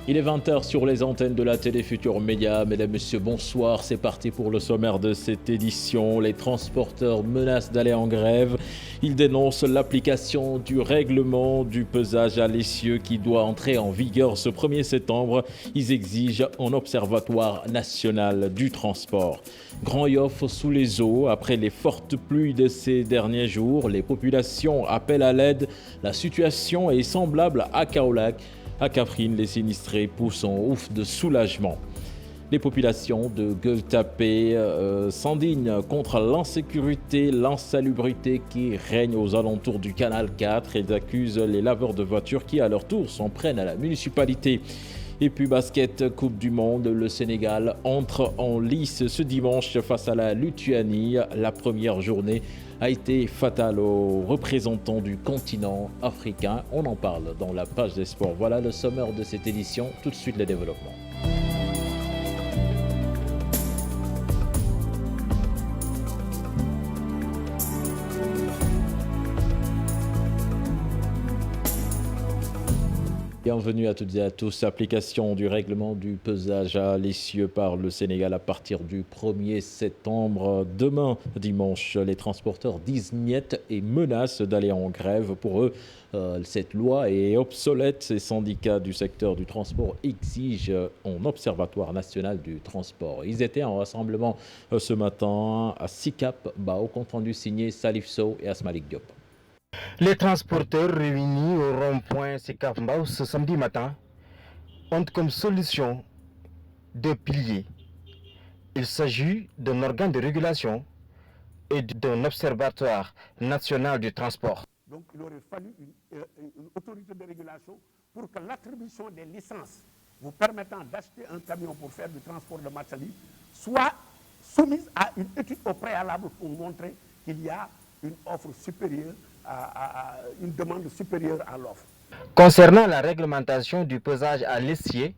Il est 20h sur les antennes de la télé Futur Média. Mesdames, Messieurs, bonsoir. C'est parti pour le sommaire de cette édition. Les transporteurs menacent d'aller en grève. Ils dénoncent l'application du règlement du pesage à l'essieu qui doit entrer en vigueur ce 1er septembre. Ils exigent un observatoire national du transport. Grand Yoff sous les eaux. Après les fortes pluies de ces derniers jours, les populations appellent à l'aide. La situation est semblable à Kaolack. À Kaffrine, les sinistrés poussent un ouf de soulagement. Les populations de Gueule-Tapée s'indignent contre l'insécurité, l'insalubrité qui règne aux alentours du canal 4. Ils accusent les laveurs de voitures qui, à leur tour, s'en prennent à la municipalité. Et puis basket, Coupe du Monde, le Sénégal entre en lice ce dimanche face à la Lituanie. La première journée a été fatale aux représentants du continent africain. On en parle dans la page des sports. Voilà le sommaire de cette édition. Tout de suite les développements. Bienvenue à toutes et à tous. Application du règlement du pesage à l'essieu par le Sénégal à partir du 1er septembre. Demain, dimanche, les transporteurs disent niet et menacent d'aller en grève. Pour eux, cette loi est obsolète. Ces syndicats du secteur du transport exigent un observatoire national du transport. Ils étaient en rassemblement ce matin à Sicap, au compte rendu signé Salif Sow et Asmalik Diop. Les transporteurs réunis au rond-point Sicap Mbao ce samedi matin ont comme solution deux piliers. Il s'agit d'un organe de régulation et d'un observatoire national du transport. Donc il aurait fallu une autorité de régulation pour que l'attribution des licences vous permettant d'acheter un camion pour faire du transport de marchandises soit soumise à une étude au préalable pour montrer qu'il y a une offre supérieure, à une demande supérieure à l'offre. Concernant la réglementation du pesage à l'essier,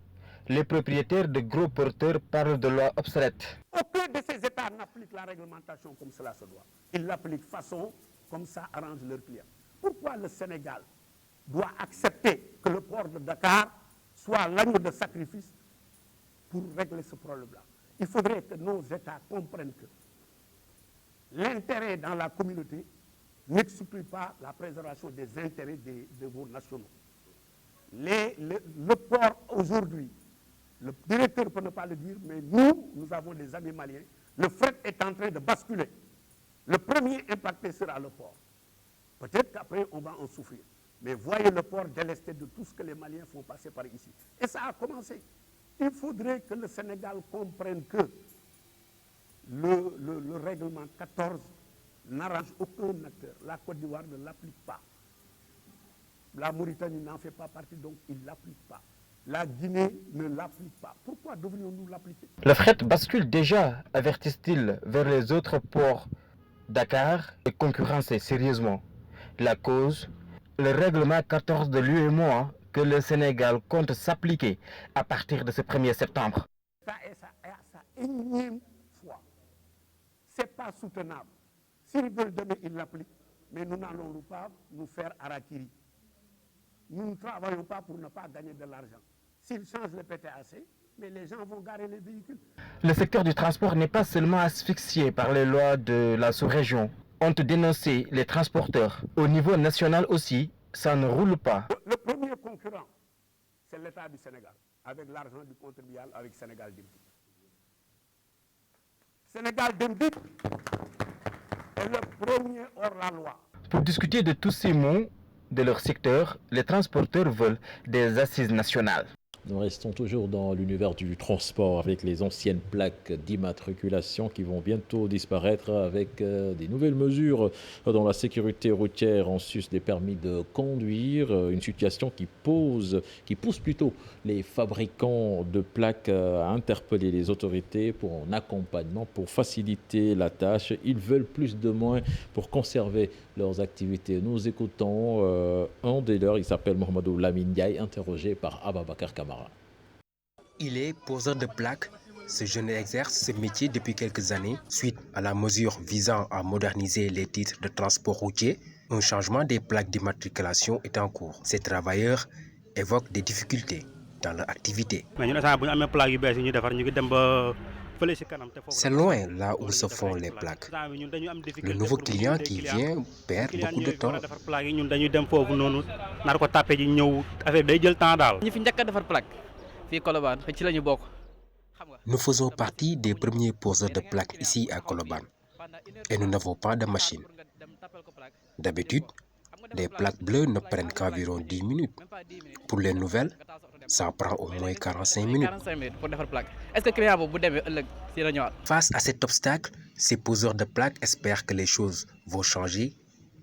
les propriétaires de gros porteurs parlent de loi obsolète. Aucun de ces États n'applique la réglementation comme cela se doit. Ils l'appliquent façon comme ça arrange leurs clients. Pourquoi le Sénégal doit accepter que le port de Dakar soit l'agneau de sacrifice pour régler ce problème-là? Il faudrait que nos États comprennent que l'intérêt dans la communauté n'exclut pas la préservation des intérêts de vos nationaux. Le port aujourd'hui, le directeur peut ne pas le dire, mais nous avons des amis maliens. Le fret est en train de basculer. Le premier impacté sera le port. Peut-être qu'après, on va en souffrir. Mais voyez le port délesté de tout ce que les Maliens font passer par ici. Et ça a commencé. Il faudrait que le Sénégal comprenne que le règlement 14 n'arrange aucun acteur. La Côte d'Ivoire ne l'applique pas. La Mauritanie n'en fait pas partie, donc il ne l'applique pas. La Guinée ne l'applique pas. Pourquoi devrions-nous l'appliquer? Le fret bascule déjà, avertissent-ils, vers les autres ports. Dakar est concurrencé sérieusement. La cause, le règlement 14 de l'UEMOA que le Sénégal compte s'appliquer à partir de ce 1er septembre. Ça est sa énième fois. Ce n'est pas soutenable. S'ils veulent donner, ils l'appliquent. Mais nous n'allons pas nous faire harakiri. Nous ne travaillons pas pour ne pas gagner de l'argent. S'ils changent le PTAC, mais les gens vont garer les véhicules. Le secteur du transport n'est pas seulement asphyxié par les lois de la sous-région. Ont dénoncé les transporteurs. Au niveau national aussi, ça ne roule pas. Le premier concurrent, c'est l'État du Sénégal, avec l'argent du contribuable, avec Sénégal Dimdik. Sénégal Dimdik est le premier hors la loi. Pour discuter de tous ces mots de leur secteur, les transporteurs veulent des assises nationales. Nous restons toujours dans l'univers du transport avec les anciennes plaques d'immatriculation qui vont bientôt disparaître avec des nouvelles mesures dans la sécurité routière en sus des permis de conduire. Une situation qui pousse plutôt les fabricants de plaques à interpeller les autorités pour un accompagnement, pour faciliter la tâche. Ils veulent plus de moins pour conserver leurs activités. Nous écoutons un des leurs, il s'appelle Mohamedou Lamine Ndiaye, interrogé par Ababakar Kamara. Il est poseur de plaques. Ce jeune exerce ce métier depuis quelques années suite à la mesure visant à moderniser les titres de transport routier. Un changement des plaques d'immatriculation est en cours. Ces travailleurs évoquent des difficultés. dans leur activité. C'est loin là où se font les plaques. Le nouveau client qui vient perd beaucoup de temps. Nous faisons partie des premiers poseurs de plaques ici à Colobane et nous n'avons pas de machine. D'habitude, les plaques bleues ne prennent qu'environ 10 minutes. Pour les nouvelles, ça prend au moins 45 minutes. Face à cet obstacle, ces poseurs de plaques espèrent que les choses vont changer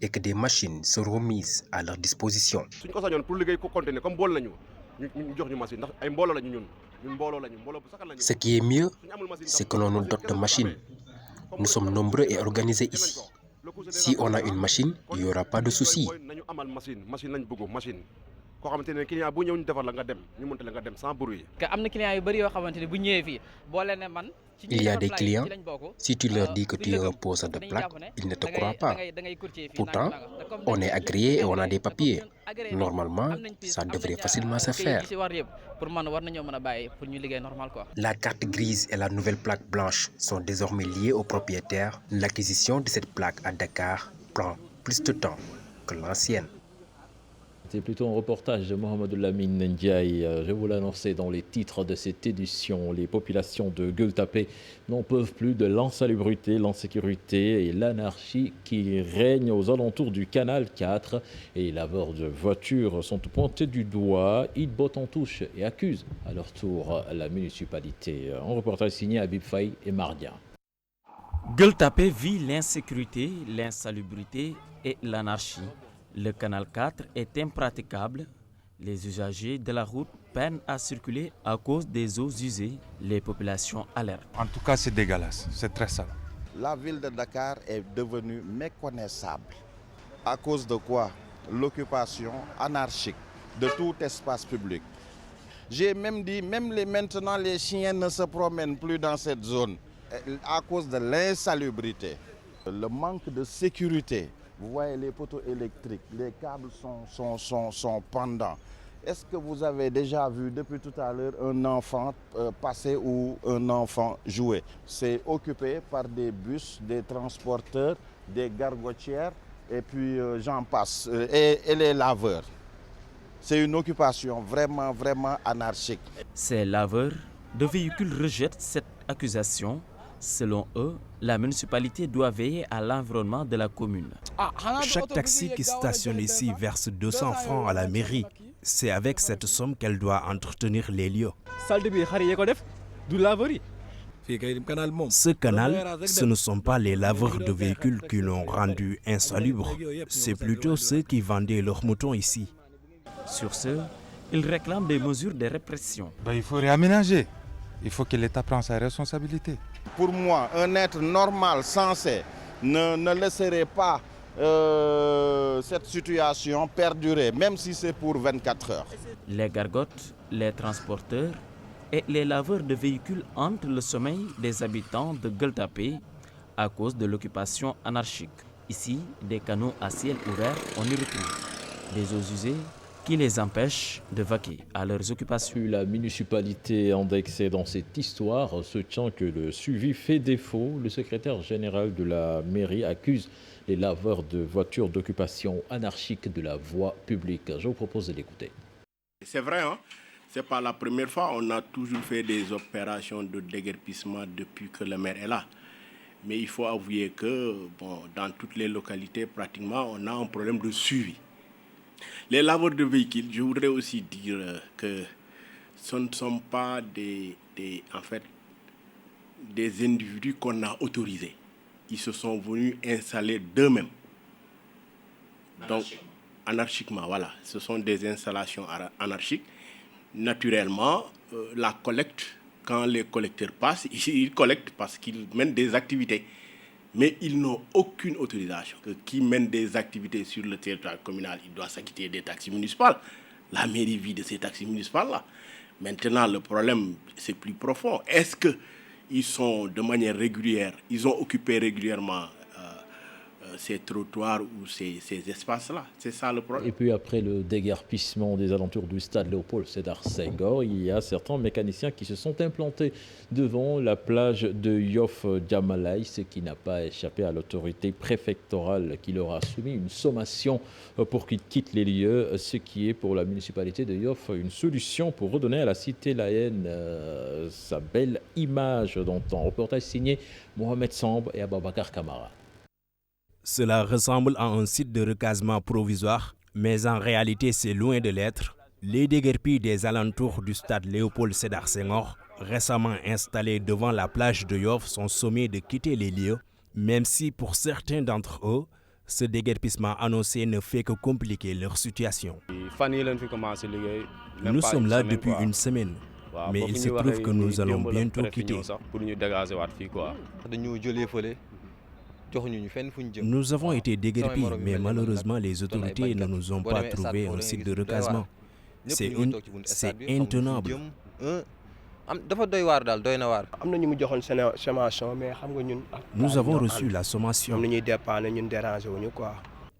et que des machines seront mises à leur disposition. Ce qui est mieux, c'est que l'on nous dote de machines. Nous sommes nombreux et organisés ici. Si on a une machine, il n'y aura pas de souci. Il y a des clients, si tu leur dis que tu es un poseur de plaques, ils ne te croient pas. Pourtant, on est agréé et on a des papiers. Normalement, ça devrait facilement se faire. La carte grise et la nouvelle plaque blanche sont désormais liées aux propriétaires. L'acquisition de cette plaque à Dakar prend plus de temps que l'ancienne. C'est plutôt un reportage de Mohamed Lamine Ndiaye. Je vous l'annonçais dans les titres de cette édition. Les populations de Gueule-Tapée n'en peuvent plus de l'insalubrité, l'insécurité et l'anarchie qui règnent aux alentours du canal 4. Et les laveurs de voitures sont pointés du doigt. Ils bottent en touche et accusent à leur tour la municipalité. Un reportage signé Habib Faye et Mardia. Gueule-Tapée vit l'insécurité, l'insalubrité et l'anarchie. Le canal 4 est impraticable. Les usagers de la route peinent à circuler à cause des eaux usées. Les populations alertent. En tout cas, c'est dégueulasse, c'est très sale. La ville de Dakar est devenue méconnaissable. À cause de quoi? L'occupation anarchique de tout espace public. J'ai même dit, maintenant les chiens ne se promènent plus dans cette zone à cause de l'insalubrité. Le manque de sécurité. Vous voyez les poteaux électriques, les câbles sont pendants. Est-ce que vous avez déjà vu depuis tout à l'heure un enfant passer ou un enfant jouer? C'est occupé par des bus, des transporteurs, des gargotières et puis j'en passe, et les laveurs. C'est une occupation vraiment anarchique. Ces laveurs de véhicules rejettent cette accusation. Selon eux, la municipalité doit veiller à l'environnement de la commune. Chaque taxi qui stationne ici verse 200 francs à la mairie. C'est avec cette somme qu'elle doit entretenir les lieux. Ce canal, ce ne sont pas les laveurs de véhicules qui l'ont rendu insalubre. C'est plutôt ceux qui vendaient leurs moutons ici. Sur ce, ils réclament des mesures de répression. Il faut réaménager. Il faut que l'État prenne sa responsabilité. Pour moi, un être normal, sensé, ne laisserait pas cette situation perdurer, même si c'est pour 24 heures. Les gargotes, les transporteurs et les laveurs de véhicules hantent le sommeil des habitants de Gueule-Tapée à cause de l'occupation anarchique. Ici, des canaux à ciel ouvert, on y retrouve des eaux usées qui les empêchent de vaquer à leurs occupations. La municipalité indexée dans cette histoire soutient que le suivi fait défaut. Le secrétaire général de la mairie accuse les laveurs de voitures d'occupation anarchique de la voie publique. Je vous propose de l'écouter. C'est vrai, hein? Ce n'est pas la première fois. On a toujours fait des opérations de déguerpissement depuis que le maire est là. Mais il faut avouer que dans toutes les localités, pratiquement, on a un problème de suivi. Les laveurs de véhicules, je voudrais aussi dire que ce ne sont pas des individus qu'on a autorisés. Ils se sont venus installer d'eux-mêmes. Donc, anarchiquement, voilà. Ce sont des installations anarchiques. Naturellement, la collecte, quand les collecteurs passent, ils collectent parce qu'ils mènent des activités. Mais ils n'ont aucune autorisation. Qui mène des activités sur le territoire communal, il doit s'acquitter des taxes municipales. La mairie vit de ces taxes municipales-là. Maintenant, le problème, c'est plus profond. Est-ce qu'ils sont de manière régulière, ils ont occupé régulièrement ces trottoirs ou ces espaces-là. C'est ça le problème. Et puis après le déguerpissement des alentours du stade Léopold Sédar Senghor, il y a certains mécaniciens qui se sont implantés devant la plage de Yoff Djamalaï, ce qui n'a pas échappé à l'autorité préfectorale qui leur a soumis une sommation pour qu'ils quittent les lieux, ce qui est pour la municipalité de Yoff une solution pour redonner à la cité laïenne sa belle image d'antan. Reportage signé Mohamed Samb et Ababakar Kamara. Cela ressemble à un site de recasement provisoire, mais en réalité c'est loin de l'être. Les déguerpis des alentours du stade Léopold Sédar Senghor, récemment installés devant la plage de Yoff, sont sommés de quitter les lieux, même si pour certains d'entre eux, ce déguerpissement annoncé ne fait que compliquer leur situation. Nous sommes là depuis une semaine, mais il se trouve que nous allons bientôt quitter. Nous avons été déguerpis, mais malheureusement les autorités ne nous ont pas trouvé un site de recasement. C'est intenable. Nous avons reçu la sommation.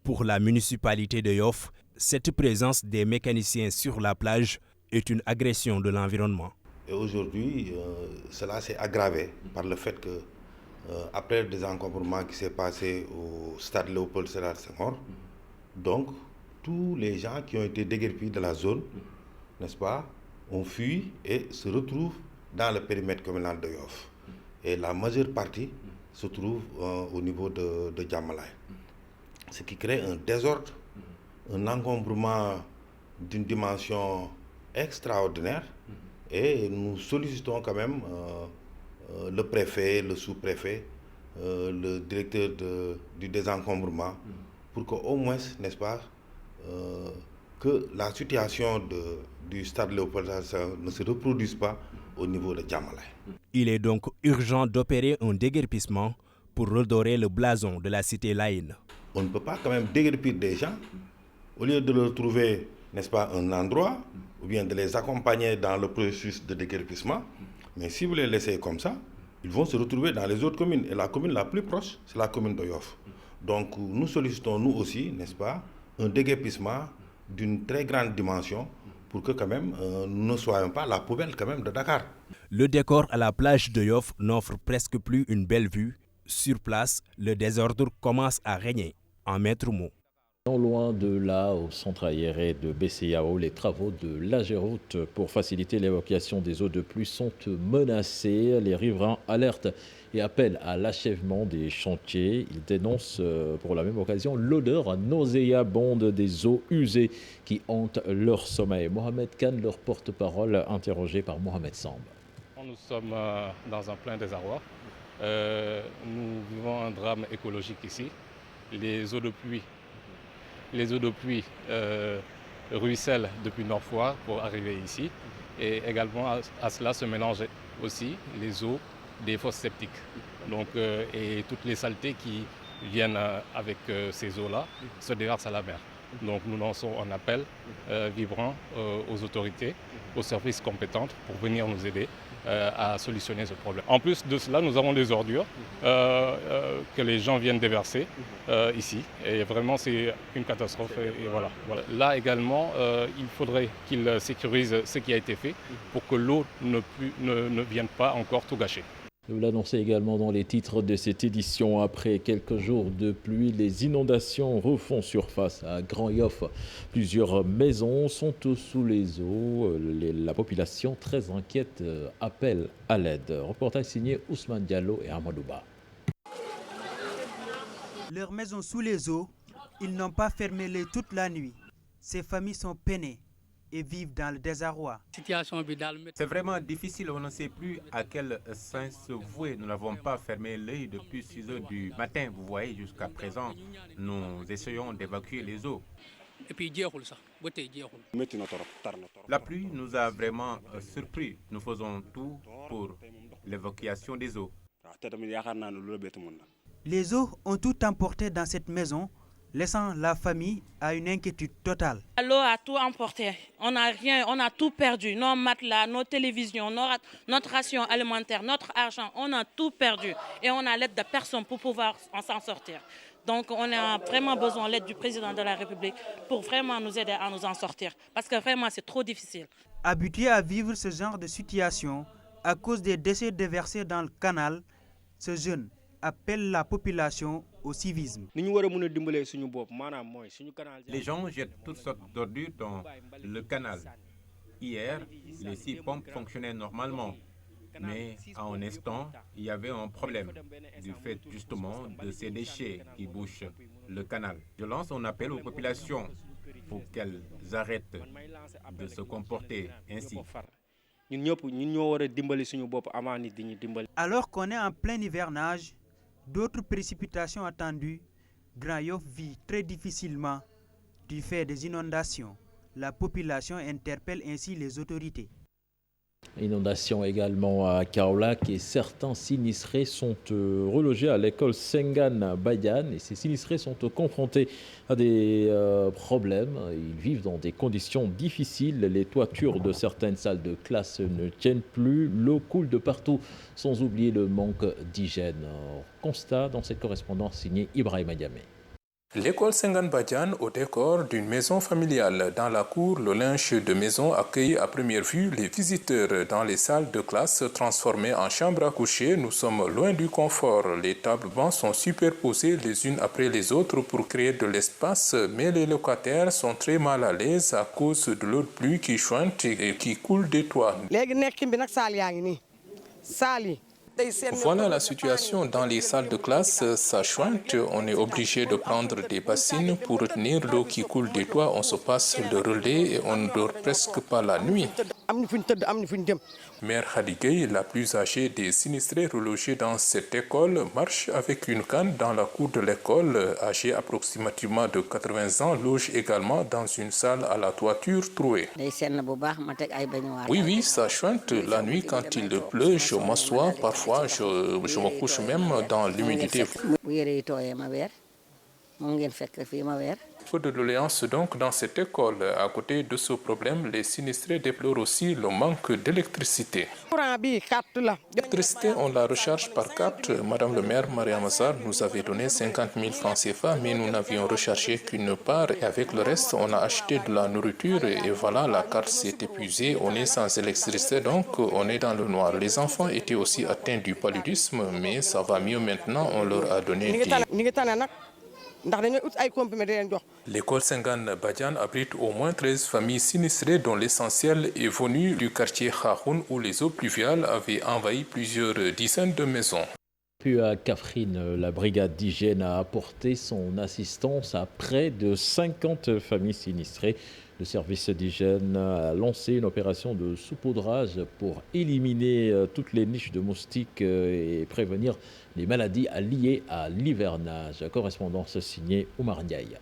Pour la municipalité de Yoff, cette présence des mécaniciens sur la plage est une agression de l'environnement. Et aujourd'hui, cela s'est aggravé par le fait que après le désencombrement qui s'est passé au stade Léopold Sédar Senghor, donc tous les gens qui ont été déguerpis de la zone, n'est-ce pas, ont fui et se retrouvent dans le périmètre communal de Yoff. Et la majeure partie se trouve au niveau de Djamalaï. Ce qui crée un désordre, un encombrement d'une dimension extraordinaire. Et nous sollicitons quand même le préfet, le sous-préfet, le directeur du désencombrement, pour qu'au moins, n'est-ce pas, que la situation du stade Léopold ne se reproduise pas au niveau de Djamalaï. Il est donc urgent d'opérer un déguerpissement pour redorer le blason de la cité laïenne. On ne peut pas quand même déguerpir des gens, au lieu de leur trouver, n'est-ce pas, un endroit, ou bien de les accompagner dans le processus de déguerpissement. Mais si vous les laissez comme ça, ils vont se retrouver dans les autres communes. Et la commune la plus proche, c'est la commune de Yoff. Donc nous sollicitons, nous aussi, n'est-ce pas, un déguerpissement d'une très grande dimension pour que quand même nous ne soyons pas la poubelle quand même de Dakar. Le décor à la plage de Yoff n'offre presque plus une belle vue. Sur place, le désordre commence à régner. En maître mot. Non loin de là, au centre aéré de Besseyao, les travaux de l'Agéroute pour faciliter l'évacuation des eaux de pluie sont menacés. Les riverains alertent et appellent à l'achèvement des chantiers. Ils dénoncent pour la même occasion l'odeur nauséabonde des eaux usées qui hantent leur sommeil. Mohamed Khan, leur porte-parole, interrogé par Mohamed Samb. Nous sommes dans un plein désarroi. Nous vivons un drame écologique ici. Les eaux de pluie ruissellent depuis Nord-Foire pour arriver ici. Et également à cela se mélangent aussi les eaux des fosses septiques. Donc, et toutes les saletés qui viennent avec ces eaux-là se déversent à la mer. Donc nous lançons un appel vibrant aux autorités, aux services compétents pour venir nous aider à solutionner ce problème. En plus de cela, nous avons des ordures que les gens viennent déverser ici. Et vraiment, c'est une catastrophe. Et voilà. Là également, il faudrait qu'ils sécurisent ce qui a été fait pour que l'eau ne vienne pas encore tout gâcher. Vous l'annoncez également dans les titres de cette édition. Après quelques jours de pluie, les inondations refont surface à Grand Yoff. Plusieurs maisons sont sous les eaux. La population, très inquiète, appelle à l'aide. Reportage signé Ousmane Diallo et Amadouba. Leurs maisons sous les eaux, ils n'ont pas fermé les toute la nuit. Ces familles sont peinées et vivent dans le désarroi. C'est vraiment difficile, on ne sait plus à quel sens se vouer. Nous n'avons pas fermé l'œil depuis 6 heures du matin. Vous voyez, jusqu'à présent, nous essayons d'évacuer les eaux. La pluie nous a vraiment surpris. Nous faisons tout pour l'évacuation des eaux. Les eaux ont tout emporté dans cette maison. laissant la famille à une inquiétude totale. L'eau a tout emporté. On n'a rien, on a tout perdu. Nos matelas, nos télévisions, notre ration alimentaire, notre argent, on a tout perdu. Et on a l'aide de personne pour pouvoir s'en sortir. Donc on a vraiment besoin de l'aide du président de la République pour vraiment nous aider à nous en sortir. Parce que vraiment c'est trop difficile. Habitué à vivre ce genre de situation à cause des déchets déversés dans le canal, ce jeune appelle la population au civisme. Les gens jettent toutes sortes d'ordures dans le canal. Hier, les 6 pompes fonctionnaient normalement. Mais à un instant, il y avait un problème du fait justement de ces déchets qui bouchent le canal. Je lance un appel aux populations pour qu'elles arrêtent de se comporter ainsi. Alors qu'on est en plein hivernage, d'autres précipitations attendues, Grand Yoff vit très difficilement du fait des inondations. La population interpelle ainsi les autorités. Inondation également à Kaolack et certains sinistrés sont relogés à l'école Sengan Badiane et ces sinistrés sont confrontés à des problèmes. Ils vivent dans des conditions difficiles. Les toitures de certaines salles de classe ne tiennent plus. L'eau coule de partout, sans oublier le manque d'hygiène. Constat dans cette correspondance signée Ibrahima Diamé. L'école Sengan Badiane au décor d'une maison familiale. Dans la cour, le linge de maison accueille à première vue les visiteurs. Dans les salles de classe transformées en chambres à coucher, nous sommes loin du confort. Les tables bancs sont superposées les unes après les autres pour créer de l'espace, mais les locataires sont très mal à l'aise à cause de l'eau de pluie qui chointe et qui coule des toits. Voilà la situation dans les salles de classe, ça chointe, on est obligé de prendre des bassines pour retenir l'eau qui coule des toits, on se passe le relais et on ne dort presque pas la nuit. Mère Khadigay, la plus âgée des sinistrés relogés dans cette école, marche avec une canne dans la cour de l'école. Âgée approximativement de 80 ans, loge également dans une salle à la toiture trouée. Oui, ça chointe. La nuit, quand il pleut, je m'assois. Parfois, je me couche même dans l'humidité. Peu de doléances donc dans cette école. À côté de ce problème, les sinistrés déplorent aussi le manque d'électricité. L'électricité, on la recharge par carte. Madame le maire, Maria Massar, nous avait donné 50 000 francs CFA, mais nous n'avions rechargé qu'une part. Et avec le reste, on a acheté de la nourriture et voilà, la carte s'est épuisée. On est sans électricité, donc on est dans le noir. Les enfants étaient aussi atteints du paludisme, mais ça va mieux maintenant. On leur a donné L'école Sengan Badiane abrite au moins 13 familles sinistrées dont l'essentiel est venu du quartier Khahoun où les eaux pluviales avaient envahi plusieurs dizaines de maisons. Puis à Kaffrine, la brigade d'hygiène a apporté son assistance à près de 50 familles sinistrées. Le service d'hygiène a lancé une opération de saupoudrage pour éliminer toutes les niches de moustiques et prévenir les maladies liées à l'hivernage. Correspondance signée Oumar Ndiaye.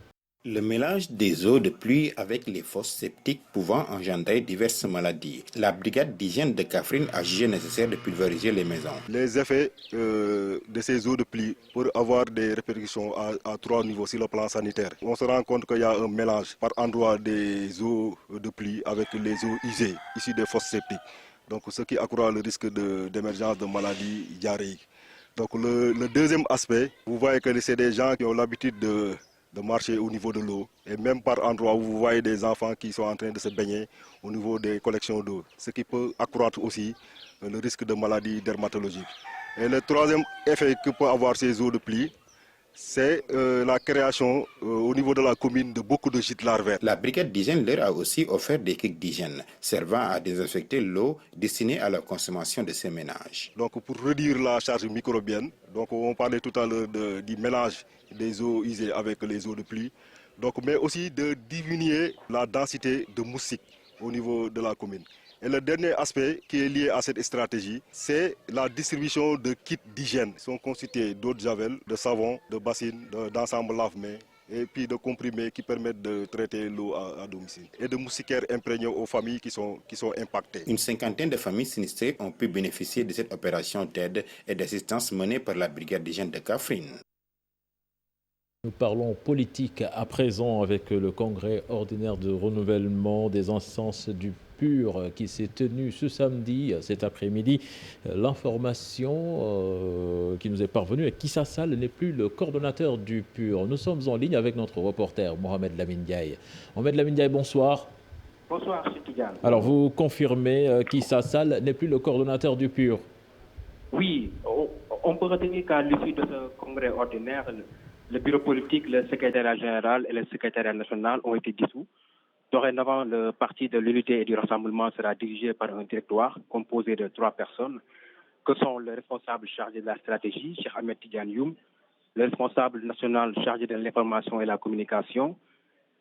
Le mélange des eaux de pluie avec les fosses septiques pouvant engendrer diverses maladies. La brigade d'hygiène de Kaffrine a jugé nécessaire de pulvériser les maisons. Les effets de ces eaux de pluie peuvent avoir des répercussions à 3 niveaux sur le plan sanitaire. On se rend compte qu'il y a un mélange par endroit des eaux de pluie avec les eaux usées, issues des fosses septiques. Donc ce qui accroît le risque d'émergence de maladies diarrhéiques. Donc le deuxième aspect, vous voyez que c'est des gens qui ont l'habitude de marcher au niveau de l'eau et même par endroits où vous voyez des enfants qui sont en train de se baigner au niveau des collections d'eau, ce qui peut accroître aussi le risque de maladies dermatologiques. Et le troisième effet que peut avoir ces eaux de pluie, c'est la création au niveau de la commune de beaucoup de gîtes larvaires. La brigade d'hygiène leur a aussi offert des kits d'hygiène servant à désinfecter l'eau destinée à la consommation de ces ménages. Donc pour réduire la charge microbienne, donc on parlait tout à l'heure du mélange des eaux usées avec les eaux de pluie, donc, mais aussi de diminuer la densité de moustiques au niveau de la commune. Et le dernier aspect qui est lié à cette stratégie, c'est la distribution de kits d'hygiène. Ils sont constitués d'eau de javel, de savon, de bassines, d'ensemble lave-mains et puis de comprimés qui permettent de traiter l'eau à domicile. Et de moustiquaires imprégnés aux familles qui sont impactées. Une cinquantaine de familles sinistrées ont pu bénéficier de cette opération d'aide et d'assistance menée par la brigade d'hygiène de Kaffrine. Nous parlons politique à présent avec le congrès ordinaire de renouvellement des instances du PUR qui s'est tenu ce samedi, cet après-midi. L'information qui nous est parvenue est qu'Issa Sall n'est plus le coordonnateur du PUR. Nous sommes en ligne avec notre reporter Mohamed Lamine Ndiaye. Mohamed Lamine Ndiaye, bonsoir. Bonsoir, Tidiane. Alors vous confirmez qu'Issa Sall n'est plus le coordonnateur du PUR? Oui, on peut retenir qu'à l'issue de ce congrès ordinaire, le bureau politique, le secrétariat général et le secrétariat national ont été dissous. Dorénavant, le parti de l'unité et du rassemblement sera dirigé par un directoire composé de 3 personnes, que sont le responsable chargé de la stratégie, Cheikh Ahmed Tidiane Youm, le responsable national chargé de l'information et la communication,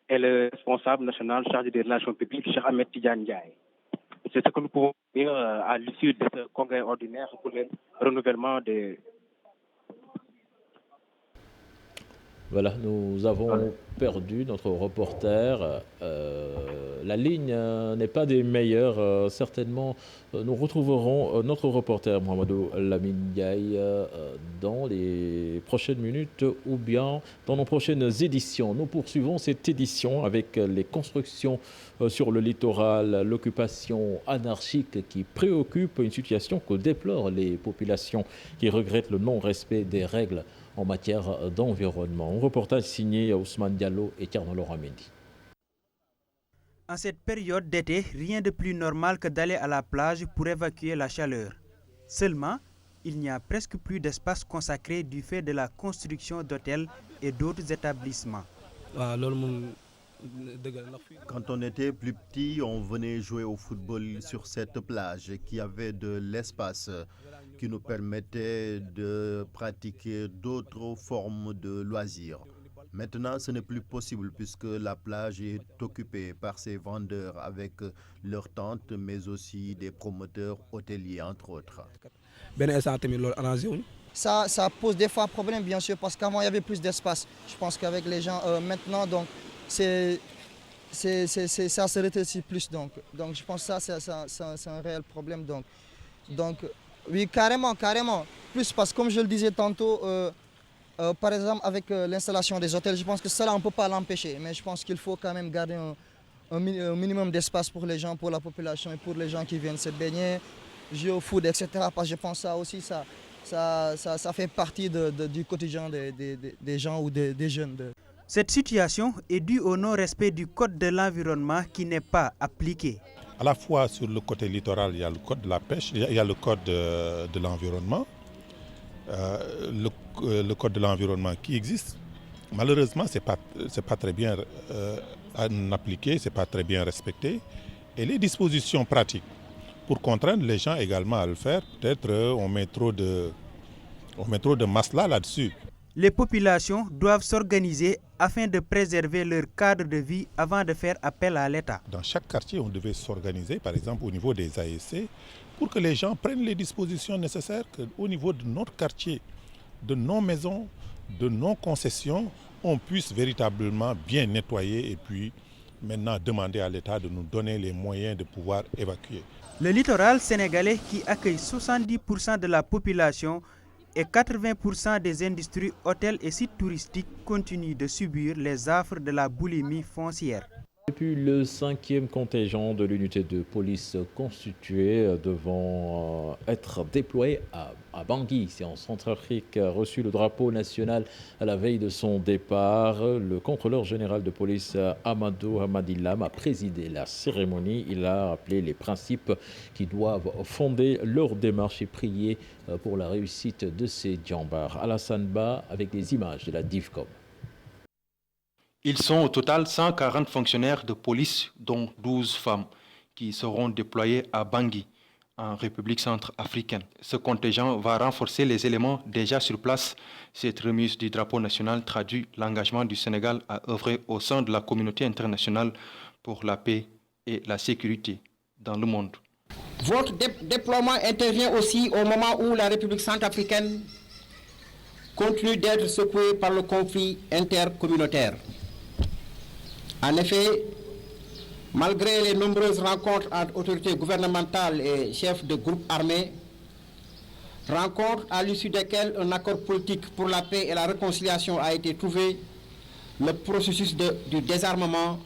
et le responsable national chargé des relations publiques, Cheikh Ahmed Tidiane Ndiaye. C'est ce que nous pouvons dire à l'issue de ce congrès ordinaire pour le renouvellement des... Voilà, nous avons perdu notre reporter. La ligne n'est pas des meilleures. Certainement, nous retrouverons notre reporter Mohamedou Lamine Ndiaye dans les prochaines minutes ou bien dans nos prochaines éditions. Nous poursuivons cette édition avec les constructions sur le littoral, l'occupation anarchique qui préoccupe, une situation que déplorent les populations qui regrettent le non-respect des règles en matière d'environnement. Un reportage signé Ousmane Diallo et Thierno Loramedi. En cette période d'été, rien de plus normal que d'aller à la plage pour évacuer la chaleur. Seulement, il n'y a presque plus d'espace consacré du fait de la construction d'hôtels et d'autres établissements. Quand on était plus petit, on venait jouer au football sur cette plage qui avait de l'espace qui nous permettait de pratiquer d'autres formes de loisirs. Maintenant, ce n'est plus possible puisque la plage est occupée par ces vendeurs avec leurs tentes, mais aussi des promoteurs hôteliers, entre autres. Ça pose des fois problème, bien sûr, parce qu'avant, il y avait plus d'espace. Je pense qu'avec les gens, maintenant, donc, ça se rétrécit plus. Donc je pense que ça, c'est un réel problème. Donc, oui, carrément. Plus parce que comme je le disais tantôt, par exemple avec l'installation des hôtels, je pense que cela on ne peut pas l'empêcher. Mais je pense qu'il faut quand même garder un minimum d'espace pour les gens, pour la population et pour les gens qui viennent se baigner, jouer au foot, etc. Parce que je pense que ça aussi, ça fait partie du quotidien des gens ou des jeunes. Cette situation est due au non-respect du code de l'environnement qui n'est pas appliqué. À la fois sur le côté littoral, il y a le code de la pêche, il y a le code de l'environnement. Le code de l'environnement qui existe, malheureusement, ce n'est pas très bien appliqué, ce n'est pas très bien respecté. Et les dispositions pratiques pour contraindre les gens également à le faire, peut-être on met trop de masla là-dessus. Les populations doivent s'organiser afin de préserver leur cadre de vie avant de faire appel à l'État. Dans chaque quartier, on devait s'organiser, par exemple au niveau des ASC, pour que les gens prennent les dispositions nécessaires, qu'au niveau de notre quartier, de nos maisons, de nos concessions, on puisse véritablement bien nettoyer et puis maintenant demander à l'État de nous donner les moyens de pouvoir évacuer. Le littoral sénégalais qui accueille 70% de la population et 80% des industries, hôtels et sites touristiques continuent de subir les affres de la boulimie foncière. Depuis le 5e contingent de l'unité de police constituée devant être déployé à Bangui, c'est en Centrafrique, a reçu le drapeau national à la veille de son départ. Le contrôleur général de police Amadou Hamadilam a présidé la cérémonie. Il a rappelé les principes qui doivent fonder leur démarche et prier pour la réussite de ces djambars. Alassane Ba avec les images de la DIVCOM. Ils sont au total 140 fonctionnaires de police, dont 12 femmes, qui seront déployés à Bangui, en République centrafricaine. Ce contingent va renforcer les éléments déjà sur place. Cette remise du drapeau national traduit l'engagement du Sénégal à œuvrer au sein de la communauté internationale pour la paix et la sécurité dans le monde. Votre déploiement intervient aussi au moment où la République centrafricaine continue d'être secouée par le conflit intercommunautaire. En effet, malgré les nombreuses rencontres entre autorités gouvernementales et chefs de groupes armés, rencontres à l'issue desquelles un accord politique pour la paix et la réconciliation a été trouvé, le processus du désarmement,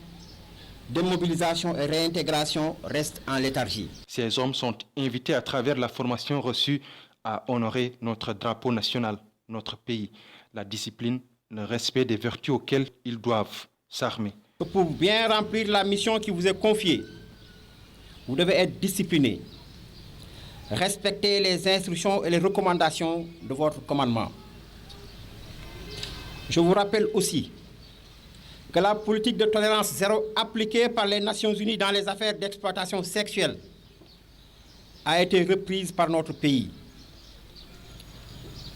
de mobilisation et réintégration reste en léthargie. Ces hommes sont invités à travers la formation reçue à honorer notre drapeau national, notre pays, la discipline, le respect des vertus auxquelles ils doivent s'armer. Pour bien remplir la mission qui vous est confiée, vous devez être discipliné, respecter les instructions et les recommandations de votre commandement. Je vous rappelle aussi que la politique de tolérance zéro appliquée par les Nations Unies dans les affaires d'exploitation sexuelle a été reprise par notre pays.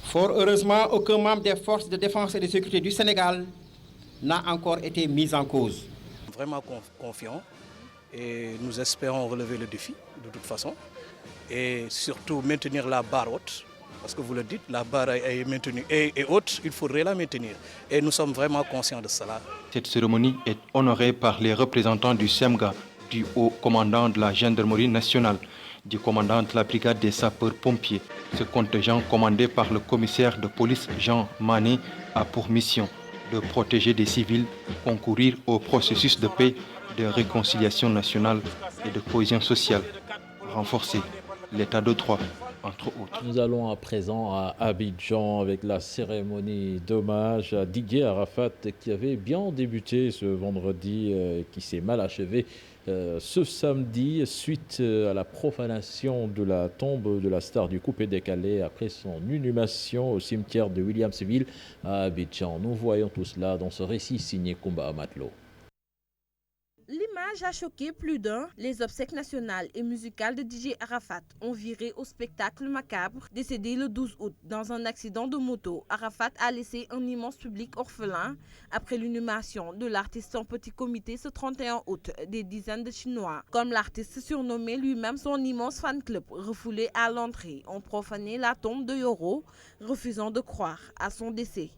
Fort heureusement, aucun membre des forces de défense et de sécurité du Sénégal n'a encore été mis en cause. Vraiment confiants et nous espérons relever le défi de toute façon et surtout maintenir la barre haute. Parce que vous le dites, la barre est maintenue et haute, il faudrait la maintenir. Et nous sommes vraiment conscients de cela. Cette cérémonie est honorée par les représentants du SEMGA, du haut commandant de la gendarmerie nationale, du commandant de la brigade des sapeurs-pompiers. Ce contingent, commandé par le commissaire de police Jean Mané, a pour mission de protéger des civils, concourir au processus de paix, de réconciliation nationale et de cohésion sociale, renforcer l'état de droit, entre autres. Nous allons à présent à Abidjan avec la cérémonie d'hommage à Didier Arafat qui avait bien débuté ce vendredi et qui s'est mal achevé ce samedi suite à la profanation de la tombe de la star du coupé décalé après son inhumation au cimetière de Williamsville à Abidjan. Nous voyons tout cela dans ce récit signé Koumba Amatlo. L'image a choqué plus d'un. Les obsèques nationales et musicales de DJ Arafat ont viré au spectacle macabre. Décédé le 12 août dans un accident de moto, Arafat a laissé un immense public orphelin. Après l'inhumation de l'artiste en petit comité ce 31 août, des dizaines de Chinois, comme l'artiste surnommé lui-même son immense fan club, refoulé à l'entrée, ont profané la tombe de Yoro, refusant de croire à son décès.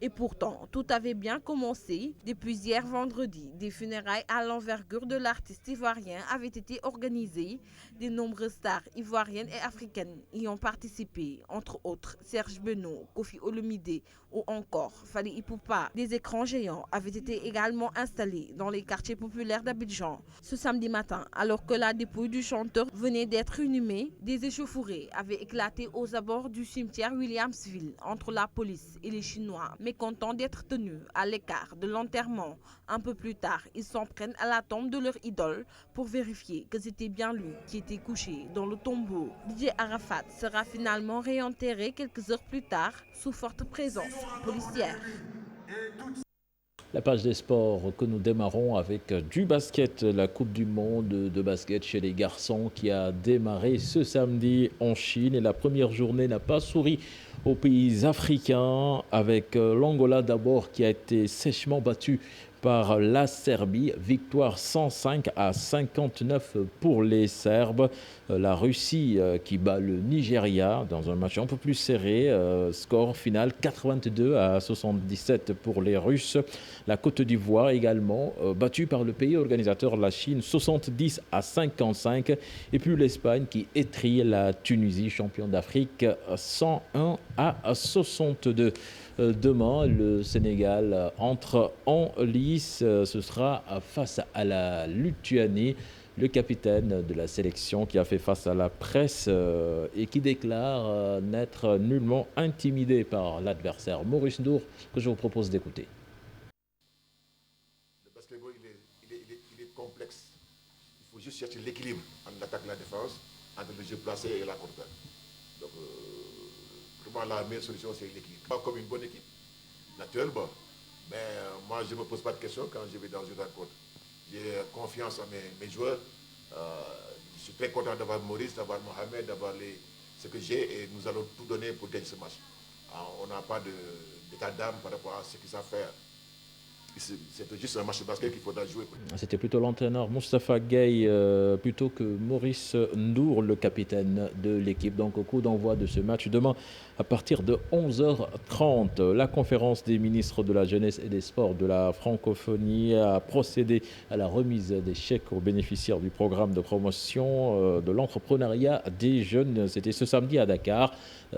Et pourtant, tout avait bien commencé. Depuis hier vendredi, des funérailles à l'envergure de l'artiste ivoirien avaient été organisées. De nombreuses stars ivoiriennes et africaines y ont participé, entre autres Serge Benoît, Kofi Olomide ou encore Fally Ipupa. Des écrans géants avaient été également installés dans les quartiers populaires d'Abidjan. Ce samedi matin, alors que la dépouille du chanteur venait d'être inhumée, des échauffourées avaient éclaté aux abords du cimetière Williamsville entre la police et les Chinois. Mais contents d'être tenus à l'écart de l'enterrement. Un peu plus tard, ils s'en prennent à la tombe de leur idole pour vérifier que c'était bien lui qui était couché dans le tombeau. DJ Arafat sera finalement réenterré quelques heures plus tard sous forte présence policière. La page des sports que nous démarrons avec du basket, la Coupe du monde de basket chez les garçons qui a démarré ce samedi en Chine et la première journée n'a pas souri aux pays africains avec l'Angola d'abord qui a été sèchement battu par la Serbie, victoire 105-59 pour les Serbes. La Russie qui bat le Nigeria dans un match un peu plus serré, score final 82-77 pour les Russes. La Côte d'Ivoire également battue par le pays organisateur, la Chine, 70-55. Et puis l'Espagne qui étrille la Tunisie, champion d'Afrique, 101-62. Demain, le Sénégal entre en lice. Ce sera face à la Lituanie. Le capitaine de la sélection qui a fait face à la presse et qui déclare n'être nullement intimidé par l'adversaire. Maurice Ndour, que je vous propose d'écouter. Le basketball, il est complexe. Il faut juste chercher l'équilibre entre l'attaque et la défense, entre le jeu placé et la contre. Donc, la meilleure solution, c'est l'équipe. Pas comme une bonne équipe, naturellement. Mais moi, je ne me pose pas de questions quand je vais dans une rencontre. J'ai confiance en mes joueurs. Je suis très content d'avoir Maurice, d'avoir Mohamed, d'avoir ce que j'ai et nous allons tout donner pour gagner ce match. Alors, on n'a pas d'état d'âme par rapport à ce qu'ils savent faire. c'est juste un match de basket qu'il faudra jouer. C'était plutôt l'entraîneur Moustapha Gueye plutôt que Maurice Ndour, le capitaine de l'équipe. Donc au coup d'envoi de ce match demain à partir de 11h30. La conférence des ministres de la jeunesse et des sports de la francophonie a procédé à la remise des chèques aux bénéficiaires du programme de promotion de l'entrepreneuriat des jeunes. C'était ce samedi à Dakar.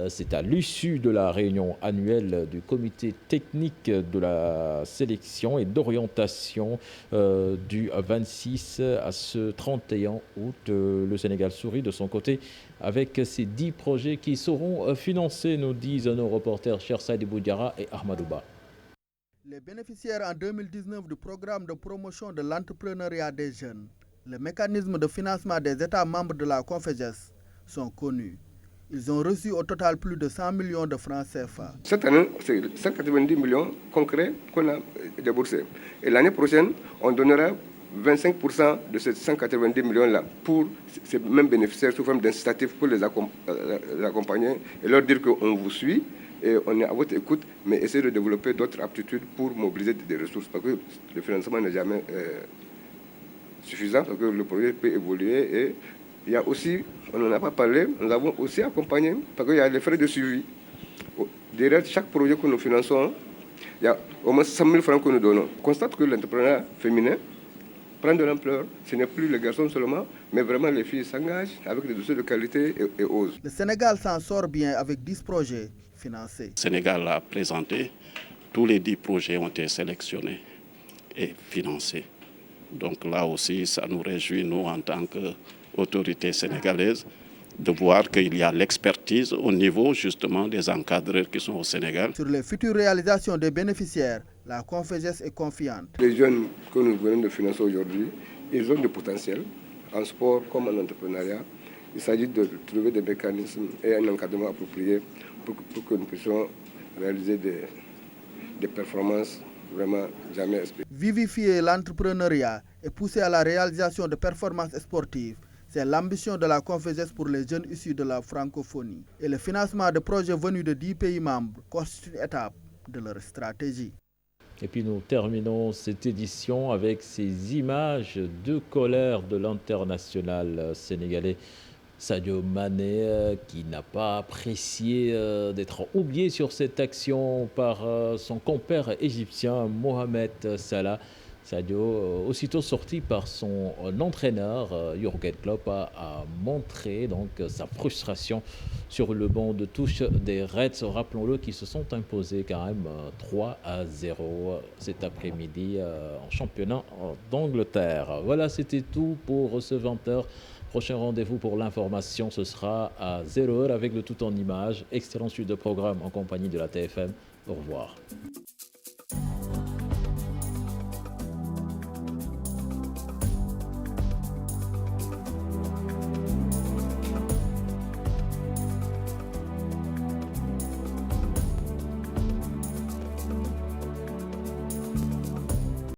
C'est à l'issue de la réunion annuelle du comité technique de la sélection et d'orientation du 26 à ce 31 août. Le Sénégal sourit de son côté avec ces 10 projets qui seront financés, nous disent nos reporters Chersadi Boudiara et Ahmadouba. Les bénéficiaires en 2019 du programme de promotion de l'entrepreneuriat des jeunes, le mécanisme de financement des États membres de la CONFEJES sont connus. Ils ont reçu au total plus de 100 millions de francs CFA. Cette année, c'est 190 millions concrets qu'on a déboursés. Et l'année prochaine, on donnera 25% de ces 190 millions-là pour ces mêmes bénéficiaires sous forme d'incitatifs pour les accompagner et leur dire qu'on vous suit et on est à votre écoute, mais essayer de développer d'autres aptitudes pour mobiliser des ressources parce que le financement n'est jamais suffisant, parce que le projet peut évoluer et il y a aussi, on n'en a pas parlé, nous avons aussi accompagné, parce qu'il y a les frais de suivi. Derrière chaque projet que nous finançons, il y a au moins 100 000 francs que nous donnons. On constate que l'entrepreneuriat féminin prend de l'ampleur. Ce n'est plus les garçons seulement, mais vraiment les filles s'engagent avec des dossiers de qualité et osent. Le Sénégal s'en sort bien avec 10 projets financés. Le Sénégal a présenté, tous les 10 projets ont été sélectionnés et financés. Donc là aussi, ça nous réjouit, nous, en tant qu'autorité sénégalaise, de voir qu'il y a l'expertise au niveau justement des encadreurs qui sont au Sénégal. Sur les futures réalisations des bénéficiaires, la CONFEJES est confiante. Les jeunes que nous venons de financer aujourd'hui, ils ont du potentiel en sport comme en entrepreneuriat. Il s'agit de trouver des mécanismes et un encadrement approprié pour que nous puissions réaliser des performances vraiment jamais espérées. Vivifier l'entrepreneuriat et pousser à la réalisation de performances sportives, c'est l'ambition de la CONFEJES pour les jeunes issus de la francophonie. Et le financement de projets venus de 10 pays membres constitue une étape de leur stratégie. Et puis nous terminons cette édition avec ces images de colère de l'international sénégalais Sadio Mané, qui n'a pas apprécié d'être oublié sur cette action par son compère égyptien Mohamed Salah. Sadio, aussitôt sorti par son entraîneur, Jürgen Klopp, a montré donc sa frustration sur le banc de touche des Reds, rappelons-le, qui se sont imposés quand même 3-0 cet après-midi en championnat d'Angleterre. Voilà, c'était tout pour ce 20h. Prochain rendez-vous pour l'information, ce sera à 0h avec le tout en images. Excellent suite de programme en compagnie de la TFM. Au revoir.